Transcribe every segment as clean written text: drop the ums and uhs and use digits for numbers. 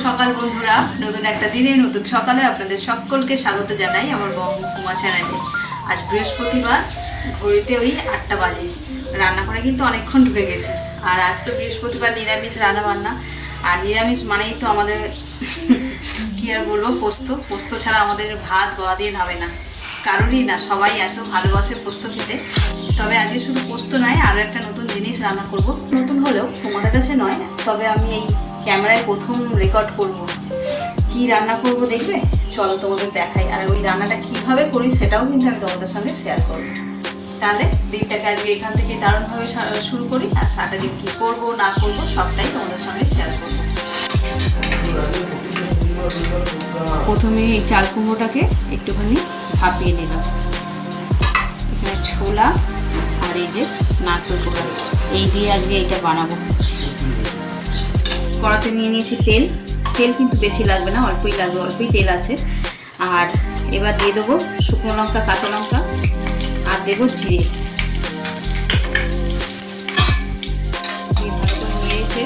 সকাল বন্ধুরা, নতুন একটা দিনে নতুন সকালে আপনাদের সকলকে স্বাগত জানাই আমার বঙ্গকুমা চ্যানেলে। আজ বৃহস্পতিবার, ঘড়িতে ওই 8টা বাজে। রান্না করে কিন্তু অনেকক্ষণ ঢুকে গেছে। আর আজ তো বৃহস্পতিবার, নিরামিষ রান্না বান্না। আর নিরামিষ মানেই তো আমাদের কি আর বলবো, পোস্ত ছাড়া আমাদের ভাত গলা দিয়ে নামে না, কারোরই না। সবাই এত ভালোবাসে পোস্ত খেতে। তবে আজকে শুধু পোস্ত নয়, আরও একটা নতুন জিনিস রান্না করব। নতুন হলেও তোমাদের কাছে নয়, তবে আমি এই ক্যামেরায় প্রথম রেকর্ড করব। কি রান্না করব দেখবে, চলো তোমাদের দেখাই। আর ওই রান্নাটা কিভাবে করি সেটাও কিন্তু আমি তোমাদের সঙ্গে শেয়ার করব। তাহলে দিনটাকে আজকে এখান থেকে দারুণভাবে শুরু করি। আর সারাটা দিন কী করবো না করবো সবটাই তোমাদের সঙ্গে শেয়ার করবো। প্রথমে এই চাল কুমড়োটাকে একটুখানি ভাপিয়ে নিলাম। এখানে ছোলা আর এই যে নারকেল কোড়া, এই দিয়ে আজকে এইটা বানাবো। কড়াতে নিয়ে নিয়েছি তেল। তেল কিন্তু বেশি লাগবে না, অল্পই লাগবে, অল্পই তেল আছে। আর এবার দিয়ে দেবো শুকনো লঙ্কা, কাঁচা লঙ্কা, আর দেবো জিরে। ভালো করে নিয়েছে।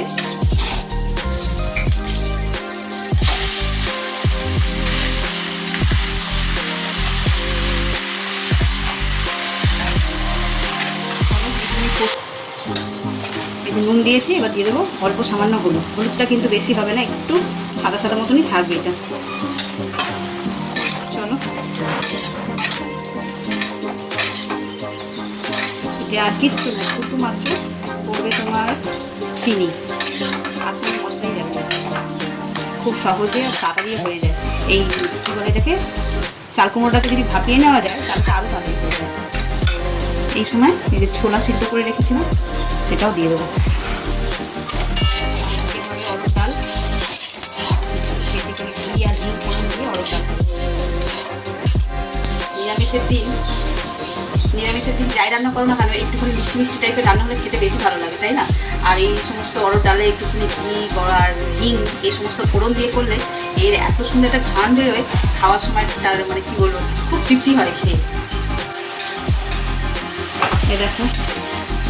নুন দিয়েছি, এবার দিয়ে দেবো অল্প সামান্য হলুদ। হলুদটা কিন্তু বেশি হবে না, একটু সাদা সাদা মতনই থাকবে এটা। চলো, এতে আর কিচ্ছু না, শুধুমাত্র পড়বে তোমার চিনি আর কোনো মশলাই যাবে না। খুব সহজে আর তাড়াতাড়ি হয়ে যায়। এই কী বলে এটাকে, চাল কুমড়োটাকে যদি ভাপিয়ে নেওয়া যায় তাহলে আরও তাড়াতাড়ি হয়ে যায়। এই সময় এই যে ছোলা সিদ্ধ করে রেখেছিলাম সেটাও দিয়ে দেবো। অরড় ডাল বেশি করে ঘি আর ঘি ফোড়ন দিয়ে অরড় ডাল। নিরামিষের দিন যাই রান্না করো না কেন, একটুখানি মিষ্টি মিষ্টি টাইপের রান্না হলে খেতে বেশি ভালো লাগে, তাই না? আর এই সমস্ত অরড় ডালে একটুখানি ঘি আর হিং এই সমস্ত ফোড়ন দিয়ে করলে এর এত সুন্দর একটা ঘ্রাণ বেরোয়, খাওয়ার সময় তার মানে কি বলবো, খুব তৃপ্তি হয় খেয়ে। এ দেখো,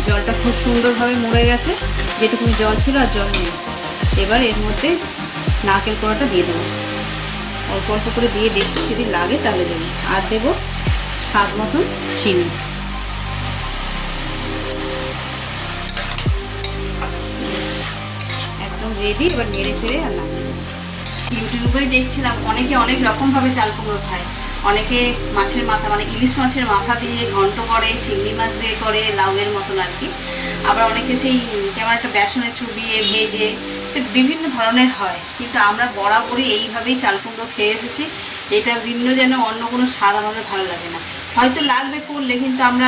জলটা খুব সুন্দরভাবে মরে গেছে। যেটুকুনি জল ছিল আর জল নেই। এবার এর মধ্যে নারকেল কোড়াটা দিয়ে দেবো। অল্প অল্প করে দিয়ে দেখি, যদি লাগে তাহলে দেবো। আর দেবো স্বাদ মতন চিনি। একদম রেডি। এবার নেড়ে ছেড়ে আর নামিয়ে দেবো। ইউটিউবেই দেখছিলাম অনেকে অনেক রকমভাবে চাল কুমড়ো খায়। অনেকে মাছের মাথা, মানে ইলিশ মাছের মাথা দিয়ে ঘন্ট করে, চিংড়ি মাছ দিয়ে করে, লাউয়ের মতন আর কি। আবার অনেকে সেই কেমন একটা বেসনে চুবিয়ে ভেজে, সে বিভিন্ন ধরনের হয়। কিন্তু আমরা বরাবরই এইভাবেই চাল কুমড়ো খেয়ে এসেছি। এটা ভিন্ন, যেন অন্য কোনো স্বাদ আমাদের ভালো লাগে না। হয়তো লাগবে করলে, কিন্তু আমরা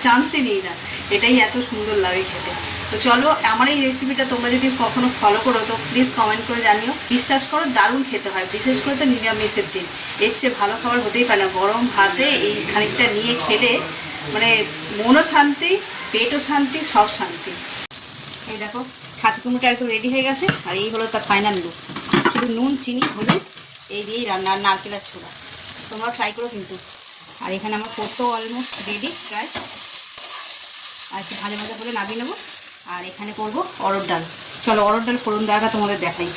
চান্সই নিই না। এটাই এত সুন্দর লাগে খেতে। তো চলো, আমার এই রেসিপিটা তোমরা যদি কখনো ফলো করো তো প্লিজ কমেন্ট করে জানিও। বিশ্বাস করো, দারুণ খেতে হয়, বিশেষ করে তো নিরামিষের দিন। এর চেয়ে ভালো খাবার হতেই পারে না। গরম ভাতে এই খানিকটা নিয়ে খেলে মানে মনও শান্তি, পেটও শান্তি, সব শান্তি। এই দেখো, ছাঁচি কুমড়োটা একদম রেডি হয়ে গেছে। আর এই হলো তার ফাইনাল লুক। শুধু নুন, চিনি, হলুদ এই দিয়েই রান্না, আর নারকেলের ছোড়া। তোমরা ট্রাই করো কিন্তু। আর এখানে আমার পোস্ত অলমোস্ট রেডি প্রায়। আর একটু ভাজা ভাজা করে নামিয়ে নেবো। আর এখানে করবো অরড় ডাল। চলো অরড় ডাল ফোড়ন দেওয়াটা তোমাদের দেখাই।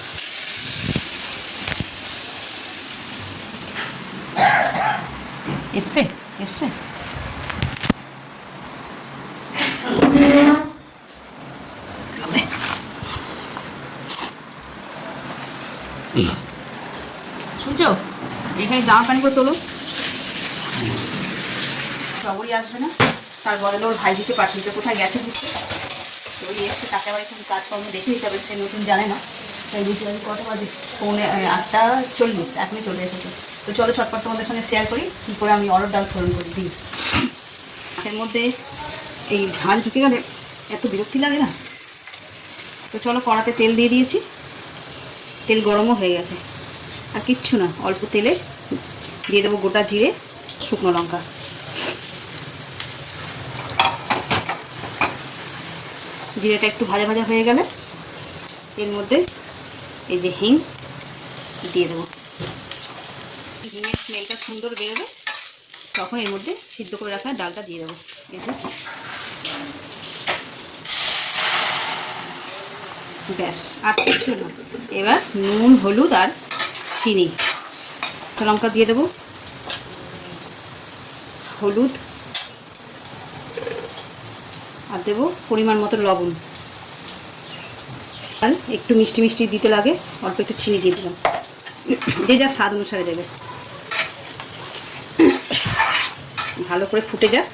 এসছে এসছে শুনছো? এখানে জামা প্যান্ট করে তোলো, সবরই আসবে না। তার বদলে ওর ভাইজিকে পাঠিয়েছে, কোথায় গেছে বুঝতে। তো ওই এসছে, তাকে আবার একটু কাজকর্ম দেখে দিতে হবে, সে নতুন জানে না। তাই বুঝতে পারছি কটা বাজে, 8:40, এখনই চলে এসেছে। তো চলো ছটপট তোমাদের সঙ্গে শেয়ার করি কী করে আমি অরড় ডাল ফোড়ন করে দিই। এর মধ্যে এই ঝাল ঢুকে গেলে এত বিরক্তি লাগে না। তো চলো, কড়াতে তেল দিয়ে দিয়েছি, তেল গরমও হয়ে গেছে। আর কিচ্ছু না, অল্প তেলে দিয়ে দেবো গোটা জিরে, শুকনো লঙ্কা। জিরেটা একটু ভাজা ভাজা হয়ে গেলে এর মধ্যে এই যে হিং দিয়ে দেবো। হিংয়ের স্মেলটা সুন্দর বেরোবে, তখন এর মধ্যে সিদ্ধ করে রাখা ডালটা দিয়ে দেবো। এই যে ব্যাস, আর কিছু না। এবার নুন, হলুদ আর চিনি, কাঁচা লঙ্কা দিয়ে দেবো, হলুদ, আর দেবো পরিমাণ মতো লবণ, আর একটু মিষ্টি মিষ্টি দিতে লাগে অল্প একটু চিনি দিয়ে দিলাম, যে যা স্বাদ অনুসারে দেবে। ভালো করে ফুটে যাক।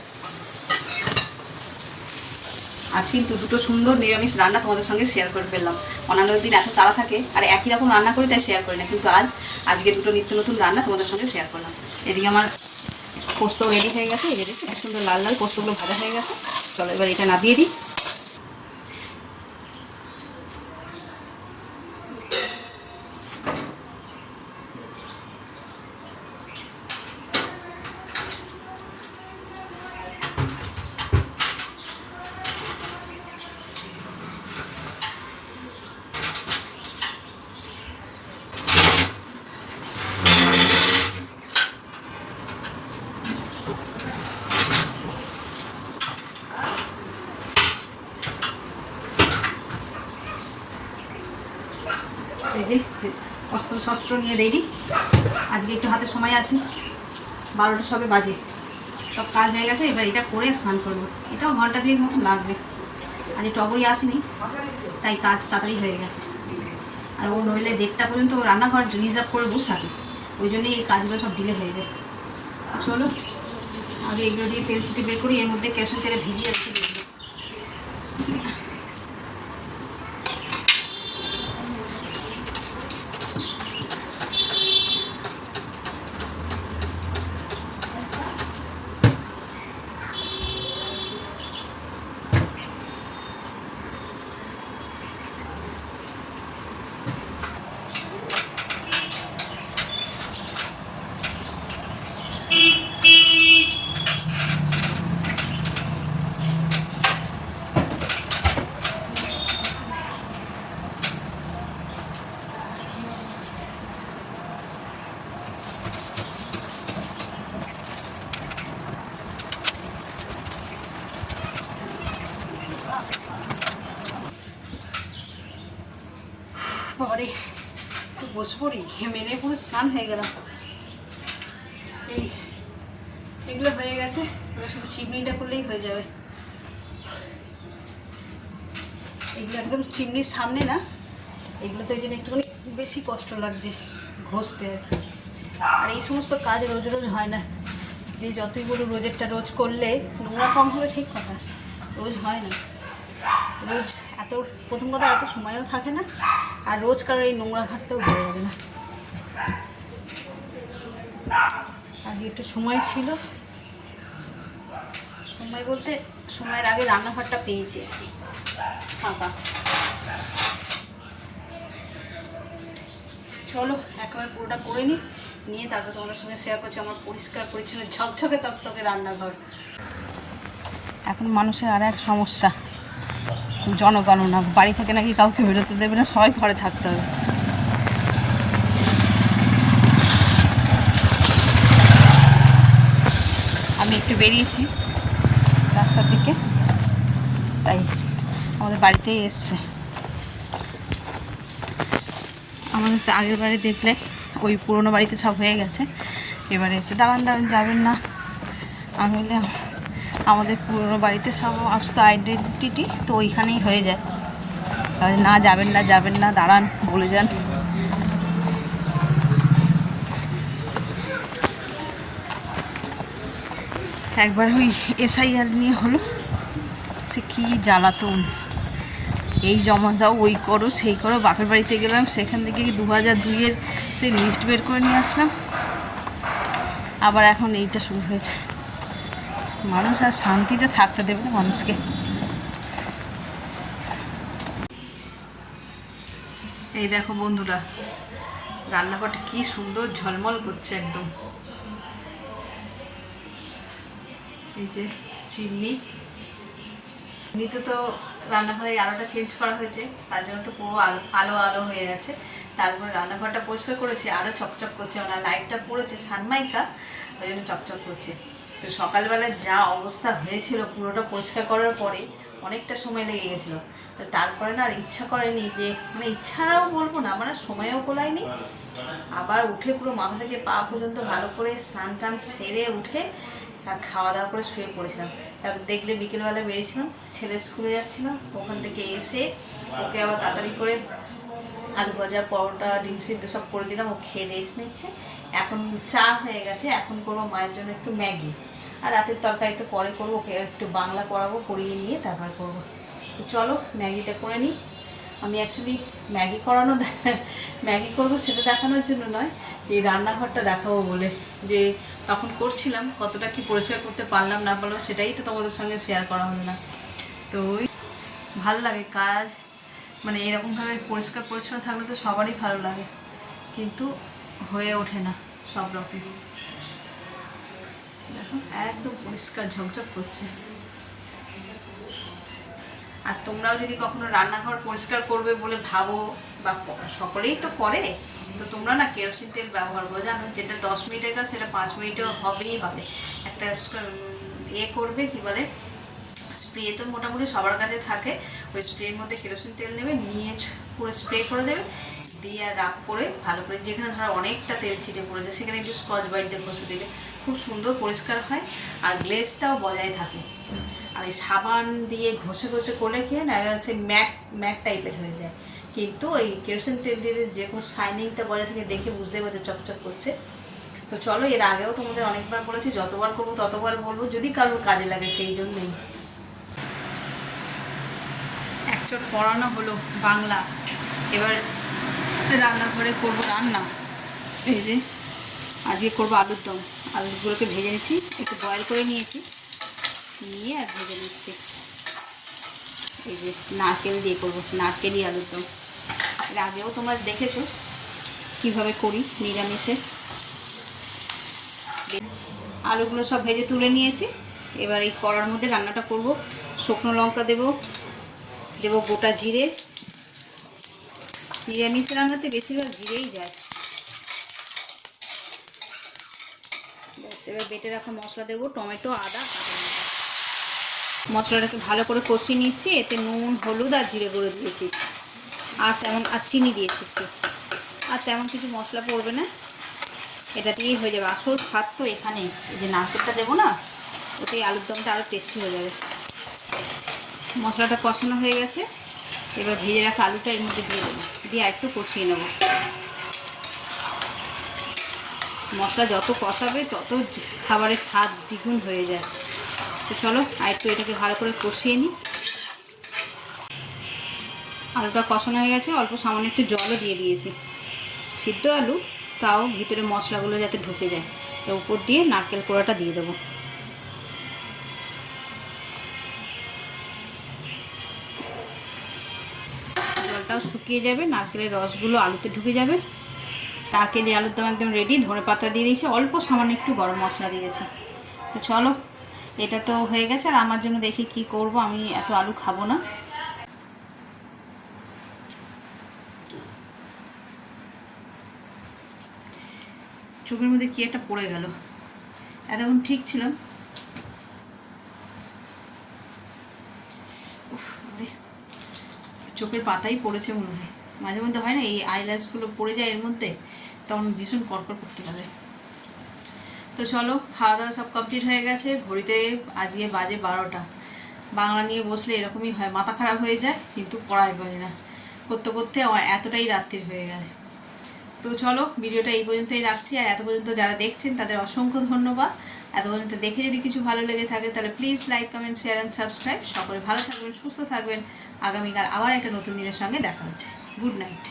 আজ কিন্তু দুটো সুন্দর নিরামিষ রান্না তোমাদের সঙ্গে শেয়ার করে ফেললাম। অন্যান্য দিন এত তাড়া থাকে আর একই রকম রান্না করি, তাই শেয়ার করি না, কিন্তু আজকে দুটো নিত্য নতুন রান্না তোমাদের সঙ্গে শেয়ার করলাম। এদিকে আমার পোস্ত রেডি হয়ে গেছে, এই রেডি খুব সুন্দর লাল লাল পোস্তগুলো ভাজা হয়ে গেছে। চলো এবার এটা নামিয়ে দিই। এই যে অস্ত্র শস্ত্র নিয়ে রেডি। আজকে একটু হাতে সময় আছে, 12টা সবে বাজে, সব কাজ হয়ে গেছে। এবার এটা করে স্নান করবো, এটাও ঘন্টা 2 মতো লাগবে। আজ টগরি আসেনি, তাই কাজ তাড়াতাড়ি হয়ে গেছে। আর ও নইলে 1:30 পর্যন্ত রান্নাঘর রিজার্ভ করে বসে থাকে, ওই জন্যই এই কাজগুলো সব ডিলে হয়ে যায়। চলো আগে এগুলো দিয়ে তেল চিটে বের করি, এর মধ্যে কেরোসিন তেলে ভিজিয়ে রেখে দিই। পরে একটু বসে পড়ি, মেনে পুরো স্নান হয়ে গেলাম। এগুলো হয়ে গেছে, এবার শুধু চিমনিটা করলেই হয়ে যাবে। এগুলো একদম চিমনির সামনে না, এগুলো তো ওই জন্য একটুখানি বেশি কষ্ট লাগছে ঘষতে আর কি। আর এই সমস্ত কাজ রোজ রোজ হয় না, যে যতই বলো রোজেরটা রোজ করলে নোংরা কম হবে, ঠিক কথা, রোজ হয় না। রোজ এত, প্রথম কথা এত সময়ও থাকে না, আর রোজ কারোর এই নোংরা ঘাটতেও হয়ে যাবে না। আগে একটু সময় ছিল, সময় বলতে সময়ের আগে রান্নাঘরটা পেয়েছি আর কি ফাঁকা। চলো একবার পুরোটা করে নিয়ে তারপর তোমাদের সঙ্গে শেয়ার করছি আমার পরিষ্কার পরিচ্ছন্ন ঝকঝকে তকতকে রান্নাঘর। এখন মানুষের আর এক সমস্যা, জনগণনা। বাড়ি থেকে নাকি কাউকে বেরোতে দেবে না, সবাই ঘরে থাকতে হবে। আমি একটু বেরিয়েছি রাস্তার দিকে, তাই আমাদের বাড়িতেই এসছে। আমাদের তো আগের বাড়ি দেখলে ওই পুরনো বাড়িতে সব হয়ে গেছে, এবারে এসে দাঁড়ান যাবেন না। আমি বললাম আমাদের পুরনো বাড়িতে সব আসতো আইডেন্টিটি, তো ওইখানেই হয়ে যায়। তাহলে না যাবেন না দাঁড়ান বলে যান। একবার ওই SIR নিয়ে হলো, সে কি জ্বালাতন, এই জমা দাও, ওই করো, সেই করো। বাপের বাড়িতে গেলাম, সেখান থেকে 2002-এর সেই লিস্ট বের করে নিয়ে আসলাম, আবার এখন এইটা শুরু হয়েছে। মানুষ আর শান্তিতে থাকতে দেবে না মানুষকে। এই দেখো বন্ধুরা, রান্নাঘরটা কি সুন্দর ঝলমল করছে একদম। এই যে চিমনিতে তো রান্নাঘরে আলোটা চেঞ্জ করা হয়েছে, তার জন্য তো পুরো আলো আলো হয়ে গেছে। তারপরে রান্নাঘরটা পরিষ্কার করেছে, আরও চকচক করছে, ওনার লাইটটা পড়েছে সানমাইকা, ওই জন্য চকচক করছে। তো সকালবেলা যা অবস্থা হয়েছিল পুরোটা পরিষ্কার করার পরে, অনেকটা সময় লেগে গেছিলো। তো তারপরে না আর ইচ্ছা করেনি, যে মানে ইচ্ছাও বলবো না, মানে সময়ও কোলায়নি। আবার উঠে পুরো মাথা থেকে পা পর্যন্ত ভালো করে স্নান টান সেরে উঠে আর খাওয়া দাওয়া করে শুয়ে পড়েছিলাম। তারপর দেখলে বিকেলবেলা বেরিয়েছিলাম, ছেলে স্কুলে যাচ্ছিলাম, ওখান থেকে এসে ওকে আবার তাড়াতাড়ি করে আলু ভাজা, পরোটা, ডিম সিদ্ধ সব করে দিলাম, ও খেয়ে রেস্ট নিচ্ছে। এখন চা হয়ে গেছে, এখন করবো মায়ের জন্য একটু ম্যাগি, আর রাতের তরকারি একটু পরে করবো, ওকে একটু বাংলা পড়াবো, পড়িয়ে নিয়ে তারপর করবো। তো চলো ম্যাগিটা করে নিই। আমি অ্যাকচুয়ালি ম্যাগি করবো সেটা দেখানোর জন্য নয়, এই রান্নাঘরটা দেখাবো বলে, যে তখন করছিলাম কতটা কি পরিষ্কার করতে পারলাম না পারলাম সেটাই তো তোমাদের সঙ্গে শেয়ার করা হলো না। তো ওই ভাল লাগে কাজ, মানে এরকমভাবে পরিষ্কার পরিচ্ছন্ন থাকলে তো সবারই ভালো লাগে, কিন্তু হয়ে ওঠে না সব রকম। দেখো একদম পরিষ্কার ঝকঝক করছে। আর তোমরাও যদি কখনো রান্নাঘর পরিষ্কার করবে বলে ভাবো, বা সকলেই তো করে, তো তোমরা না কেরোসিন তেল ব্যবহার করো, জানো যেটা 10 মিনিটের কাজ সেটা 5 মিনিটে হবেই হবে। একটা করবে কি বলে, স্প্রে তো মোটামুটি সবার কাছে থাকে, ওই স্প্রের মধ্যে কেরোসিন তেল নেবে, নিয়ে পুরো স্প্রে করে দেবে, দিয়ে আর রাব করে ভালো করে, যেখানে ধরো অনেকটা তেল ছিটে পড়েছে সেখানে একটু স্কচ ব্রাইট দিয়ে ঘষে দিলে খুব সুন্দর পরিষ্কার হয়, আর গ্লেজটাও বজায় থাকে। আর এই সাবান দিয়ে ঘষে ঘষে করলে কি হয় না, সে ম্যাট ম্যাট টাইপের হয়ে যায়, কিন্তু ওই কেরোসিন তেল দিয়ে যে কোনো শাইনিংটা বজায় থেকে দেখে বুঝতে পারছো চকচক করছে। তো চলো, এর আগেও তোমাদের অনেকবার বলেছি, যতবার করবো ততবার বলবো, যদি কারোর কাজে লাগে, সেই জন্যই। একচোট পড়ানো হলো বাংলা, এবার রান্নাঘরে করবো রান্না। এই যে আজকে করবো আলুর দম, আলুগুলোকে ভেজে নিচ্ছি, একটু বয়েল করে নিয়েছি, নিয়ে আর ভেজে নিচ্ছি। এই যে নারকেল দিয়ে করবো, নারকেলই আলুর দম। এর আগেও তোমরা দেখেছো কীভাবে করি নিরামিষে। আলুগুলো সব ভেজে তুলে নিয়েছি, এবার এই কড়ার মধ্যে রান্নাটা করব। শুকনো লঙ্কা দেবো গোটা জিরে, নিরামিষ রান্নাতে বেশিরভাগ জিরেই যায়। ব্যাস, এবার বেটে রাখা মশলা দেবো, টমেটো, আদা, কাঁচা লঙ্কা। মশলাটাকে ভালো করে কষিয়ে নিচ্ছি, এতে নুন, হলুদ আর জিরে গুঁড়ো দিয়েছি, আর চিনি দিয়েছি একটু, আর তেমন কিছু মশলা পড়বে না, এটা দিয়েই হয়ে যাবে। আসল স্বাদ তো এখানে, এই যে নারকেলটা দেবো না, ওতেই আলুর দমটা আরও টেস্টি হয়ে যাবে। মশলাটা কষানো হয়ে গেছে, এবার ভেজে রাখা আলুটা এর মধ্যে দিয়ে দেবো, দিয়ে একটু কষিয়ে নেব। মশলা যত কষাবে তত খাবারের স্বাদ দ্বিগুণ হয়ে যায়। তো চলো আর একটু এটাকে ভালো করে কষিয়ে নিই। আলুটা কষানো হয়ে গেছে, অল্প সামান্য একটু জলও দিয়ে দিয়েছি, সিদ্ধ আলু তাও ভিতরে মশলাগুলো যাতে ঢুকে যায়। এর উপর দিয়ে নারকেল কোড়াটা দিয়ে দেবো। জলটাও শুকিয়ে যাবে, নারকেলের রসগুলো আলুতে ঢুকে যাবে। নারকেল আলুর দম একদম রেডি। ধনে পাতা দিয়ে দিয়েছি, অল্প সামান্য একটু গরম মশলা দিয়েছি। তো চলো, এটা তো হয়ে গেছে, আর আমার জন্য দেখি কি করব, আমি এত আলু খাবো না। চোখের মধ্যে কি একটা পড়ে গেল, এতক্ষণ ঠিক ছিলাম। চোখের পাতাই পড়েছে মনে হয়, মাঝে মধ্যে হয় না এই আইল্যাশগুলো পড়ে যায় এর মধ্যে, তখন ভীষণ কড়কড় করতে লাগে। তো চলো, খাওয়া দাওয়া সব কমপ্লিট হয়ে গেছে, ঘড়িতে আজকে বাজে 12টা। বাংলা নিয়ে বসলে এরকমই হয়, মাথা খারাপ হয়ে যায়, কিন্তু পড়ায় গয় না, করতে করতে এতটাই রাত্রির হয়ে গেছে। তো চলো, ভিডিওটা এই পর্যন্তই রাখছি, আর এত পর্যন্ত যারা দেখছেন তাদের অসংখ্য ধন্যবাদ। এত পর্যন্ত দেখে যদি কিছু ভালো লেগে থাকে তাহলে please like, comment, share and subscribe. সকলে ভালো থাকবেন, সুস্থ থাকবেন। আগামীকাল আবার একটা নতুন দিনের সঙ্গে দেখা হচ্ছে। Good night.